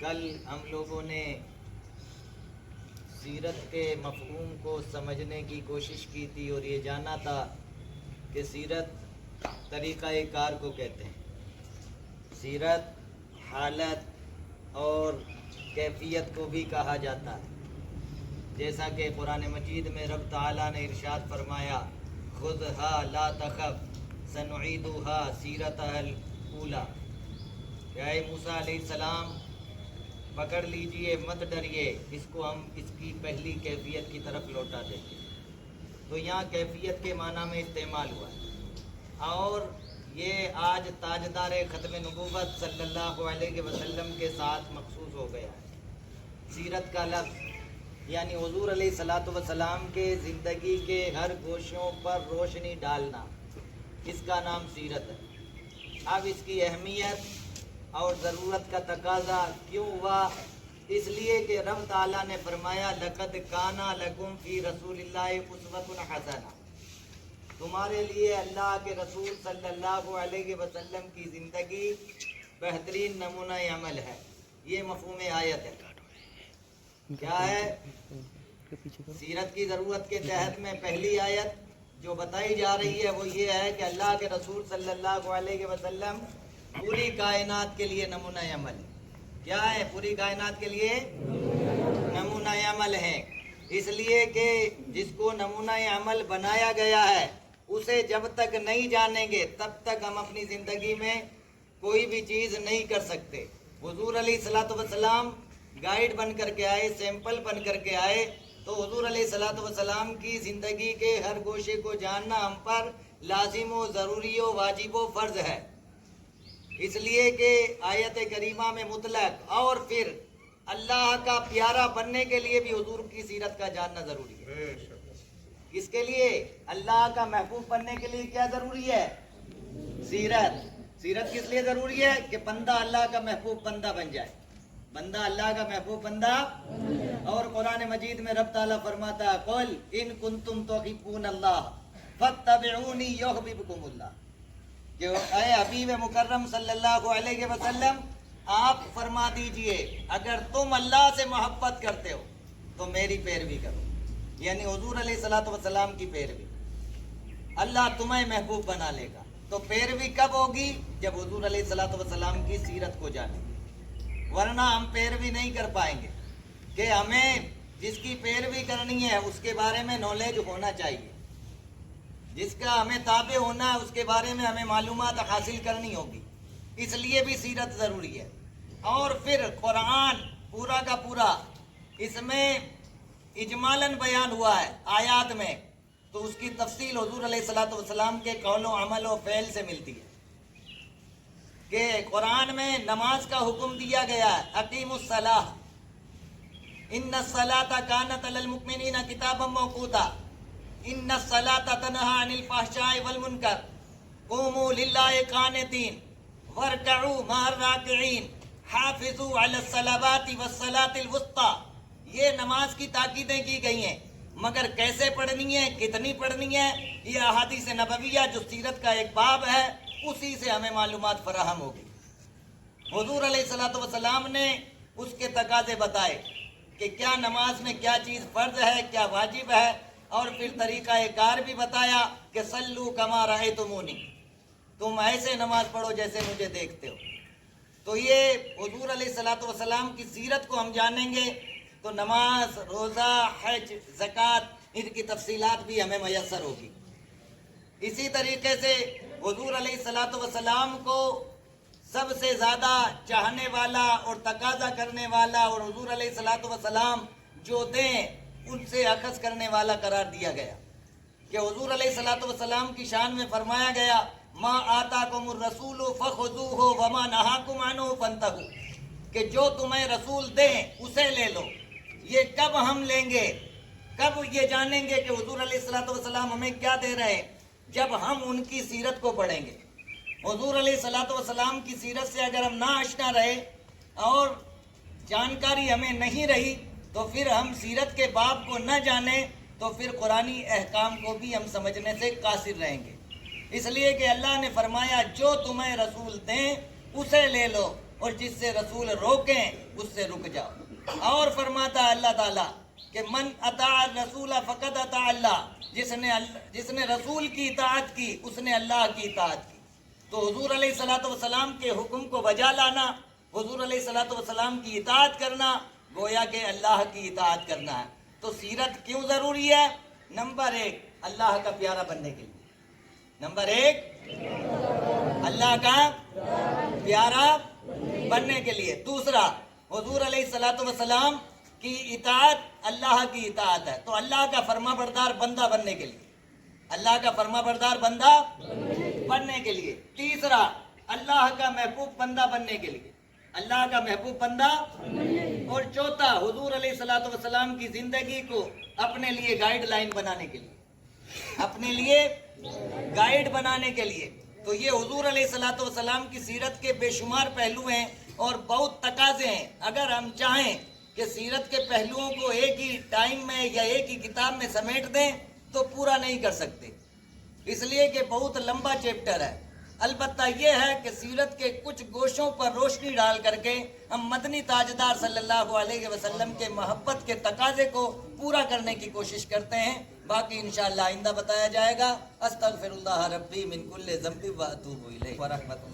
کل ہم لوگوں نے سیرت کے مفہوم کو سمجھنے کی کوشش کی تھی اور یہ جانا تھا کہ سیرت طریقہ کار کو کہتے ہیں، سیرت حالت اور کیفیت کو بھی کہا جاتا ہے، جیسا کہ قرآن مجید میں رب تعالیٰ نے ارشاد فرمایا خذها لا تخف سنعیدها سیرتها الاولی، کہ اے موسیٰ علیہ السلام پکڑ لیجئے، مت ڈریے، اس کو ہم اس کی پہلی کیفیت کی طرف لوٹا دیں گے۔ تو یہاں کیفیت کے معنی میں استعمال ہوا ہے، اور یہ آج تاجدار ختم نبوت صلی اللہ علیہ وسلم کے ساتھ مخصوص ہو گیا ہے۔ سیرت کا لفظ یعنی حضور علیہ الصلاۃ والسلام کے زندگی کے ہر گوشوں پر روشنی ڈالنا، اس کا نام سیرت ہے۔ اب اس کی اہمیت اور ضرورت کا تقاضا کیوں ہوا؟ اس لیے کہ رب تعالیٰ نے فرمایا لقد کان لکم فی رسول اللہ اسوۃ حسنہ، تمہارے لیے اللہ کے رسول صلی اللہ علیہ وسلم کی زندگی بہترین نمونہ عمل ہے۔ یہ مفہوم آیت ہے۔ کیا ہے؟ سیرت کی ضرورت کے تحت میں پہلی آیت جو بتائی جا رہی ہے وہ یہ ہے کہ اللہ کے رسول صلی اللہ علیہ وسلم پوری کائنات کے لیے نمونہ عمل ہے۔ کیا ہے؟ پوری کائنات کے لیے نمونہ عمل ہے، اس لیے کہ جس کو نمونہ عمل بنایا گیا ہے اسے جب تک نہیں جانیں گے تب تک ہم اپنی زندگی میں کوئی بھی چیز نہیں کر سکتے۔ حضور علیہ الصلاۃ والسلام گائیڈ بن کر کے آئے، سیمپل بن کر کے آئے، تو حضور علیہ الصلاۃ والسلام کی زندگی کے ہر گوشے کو جاننا ہم پر لازم و ضروری و واجب و فرض ہے، اس لیے کہ آیت کریمہ میں مطلق اور پھر اللہ کا پیارا بننے کے لیے بھی حضور کی سیرت کا جاننا ضروری ہے۔ اس کے لیے اللہ کا محبوب بننے کے لیے کیا ضروری ہے؟ سیرت۔ سیرت کس لیے ضروری ہے؟ کہ بندہ اللہ کا محبوب بندہ بن جائے، بندہ اللہ کا محبوب بندہ۔ اور قرآن مجید میں رب تعالیٰ فرماتا ہے قل ان کنتم تحبون اللہ فاتبعونی یحببکم اللہ، کہ اے حبیب مکرم صلی اللہ علیہ وسلم آپ فرما دیجئے اگر تم اللہ سے محبت کرتے ہو تو میری پیروی کرو، یعنی حضور علیہ الصلاۃ والسلام کی پیروی۔ اللہ تمہیں محبوب بنا لے گا، تو پیروی کب ہوگی؟ جب حضور علیہ الصلاۃ والسلام کی سیرت کو جانیں گے، ورنہ ہم پیروی نہیں کر پائیں گے۔ کہ ہمیں جس کی پیروی کرنی ہے اس کے بارے میں نالج ہونا چاہیے، جس کا ہمیں تابع ہونا ہے اس کے بارے میں ہمیں معلومات حاصل کرنی ہوگی، اس لیے بھی سیرت ضروری ہے۔ اور پھر قرآن پورا کا پورا اس میں اجمالاً بیان ہوا ہے آیات میں، تو اس کی تفصیل حضور علیہ الصلاۃ والسلام کے قول و عمل و فعل سے ملتی ہے۔ کہ قرآن میں نماز کا حکم دیا گیا ہے اقیموا الصلاۃ ان الصلاۃ کانت علی المؤمنین کتابا موقوتا ان الصلاۃ تنہی عن الفحشاء والمنکر قوموا للہ قانتین وارکعوا مع الراکعین حافظوا علی الصلوات والصلاۃ الوسطی۔ یہ نماز کی تاکیدیں کی گئی ہیں، مگر کیسے پڑھنی ہے، کتنی پڑھنی ہے، یہ احادیث نبویہ جو سیرت کا ایک باب ہے اسی سے ہمیں معلومات فراہم ہوگی۔ حضور علیہ الصلاۃ والسلام نے اس کے تقاضے بتائے کہ کیا نماز میں کیا چیز فرض ہے، کیا واجب ہے، اور پھر طریقہ کار بھی بتایا کہ صلو کما رأیتمونی، تم ایسے نماز پڑھو جیسے مجھے دیکھتے ہو۔ تو یہ حضور علیہ الصلاۃ والسلام کی سیرت کو ہم جانیں گے تو نماز، روزہ، حج، زکوٰۃ، ان کی تفصیلات بھی ہمیں میسر ہوگی۔ اسی طریقے سے حضور علیہ الصلاۃ والسلام کو سب سے زیادہ چاہنے والا اور تقاضا کرنے والا اور حضور علیہ الصلاۃ والسلام جو دیں ان سے اخذ کرنے والا قرار دیا گیا، کہ حضور علیہ الصلاۃ والسلام کی شان میں فرمایا گیا ما آتاکم الرسول فخذوہ وما نہاکم عنہ فانتہوا، کہ جو تمہیں رسول دیں اسے لے لو۔ یہ کب ہم لیں گے، کب یہ جانیں گے کہ حضور علیہ الصلاۃ والسلام ہمیں کیا دے رہے ہیں؟ جب ہم ان کی سیرت کو پڑھیں گے۔ حضور علیہ الصلاۃ والسلام کی سیرت سے اگر ہم نہ آشنا رہے اور جانکاری ہمیں نہیں رہی تو پھر ہم سیرت کے باب کو نہ جانیں تو پھر قرآنی احکام کو بھی ہم سمجھنے سے قاصر رہیں گے۔ اس لیے کہ اللہ نے فرمایا جو تمہیں رسول دیں اسے لے لو، اور جس سے رسول روکیں اس سے رک جاؤ۔ اور فرماتا ہے اللہ تعالیٰ کہ من اطاع الرسول فقد اطاع اللہ، جس نے رسول کی اطاعت کی اس نے اللہ کی اطاعت کی۔ تو حضور علیہ الصلوۃ والسلام کے حکم کو بجا لانا، حضور علیہ الصلوۃ والسلام کی اطاعت کرنا گویا کہ اللہ کی اطاعت کرنا ہے۔ تو سیرت کیوں ضروری ہے؟ نمبر 1 اللہ کا پیارا بننے کے لیے، نمبر 1 اللہ کا پیارا بننے کے لیے، دوسرا حضور علیہ الصلوۃ والسلام کی اطاعت اللہ کی اطاعت ہے تو اللہ کا فرما بردار بندہ بننے کے لیے، اللہ کا فرما بردار بندہ بننے کے لیے، تیسرا اللہ کا محبوب بندہ بننے کے لیے، اللہ کا محبوب بندہ، اور چوتھا حضور علیہ الصلوۃ والسلام کی زندگی کو اپنے لیے گائیڈ لائن بنانے کے لیے، اپنے لیے گائیڈ بنانے کے لیے۔ تو یہ حضور علیہ الصلوۃ والسلام کی سیرت کے بے شمار پہلو ہیں اور بہت تقاضے ہیں۔ اگر ہم چاہیں کہ سیرت کے پہلوؤں کو ایک ہی ٹائم میں یا ایک ہی کتاب میں سمیٹ دیں تو پورا نہیں کر سکتے، اس لیے کہ بہت لمبا چیپٹر ہے۔ البتہ یہ ہے کہ سیرت کے کچھ گوشوں پر روشنی ڈال کر کے ہم مدنی تاجدار صلی اللہ علیہ وسلم کے محبت کے تقاضے کو پورا کرنے کی کوشش کرتے ہیں۔ باقی انشاءاللہ آئندہ بتایا جائے گا۔ استغفر اللہ ربی من کل ذنب و اتوب الیہ ورحمۃ اللہ۔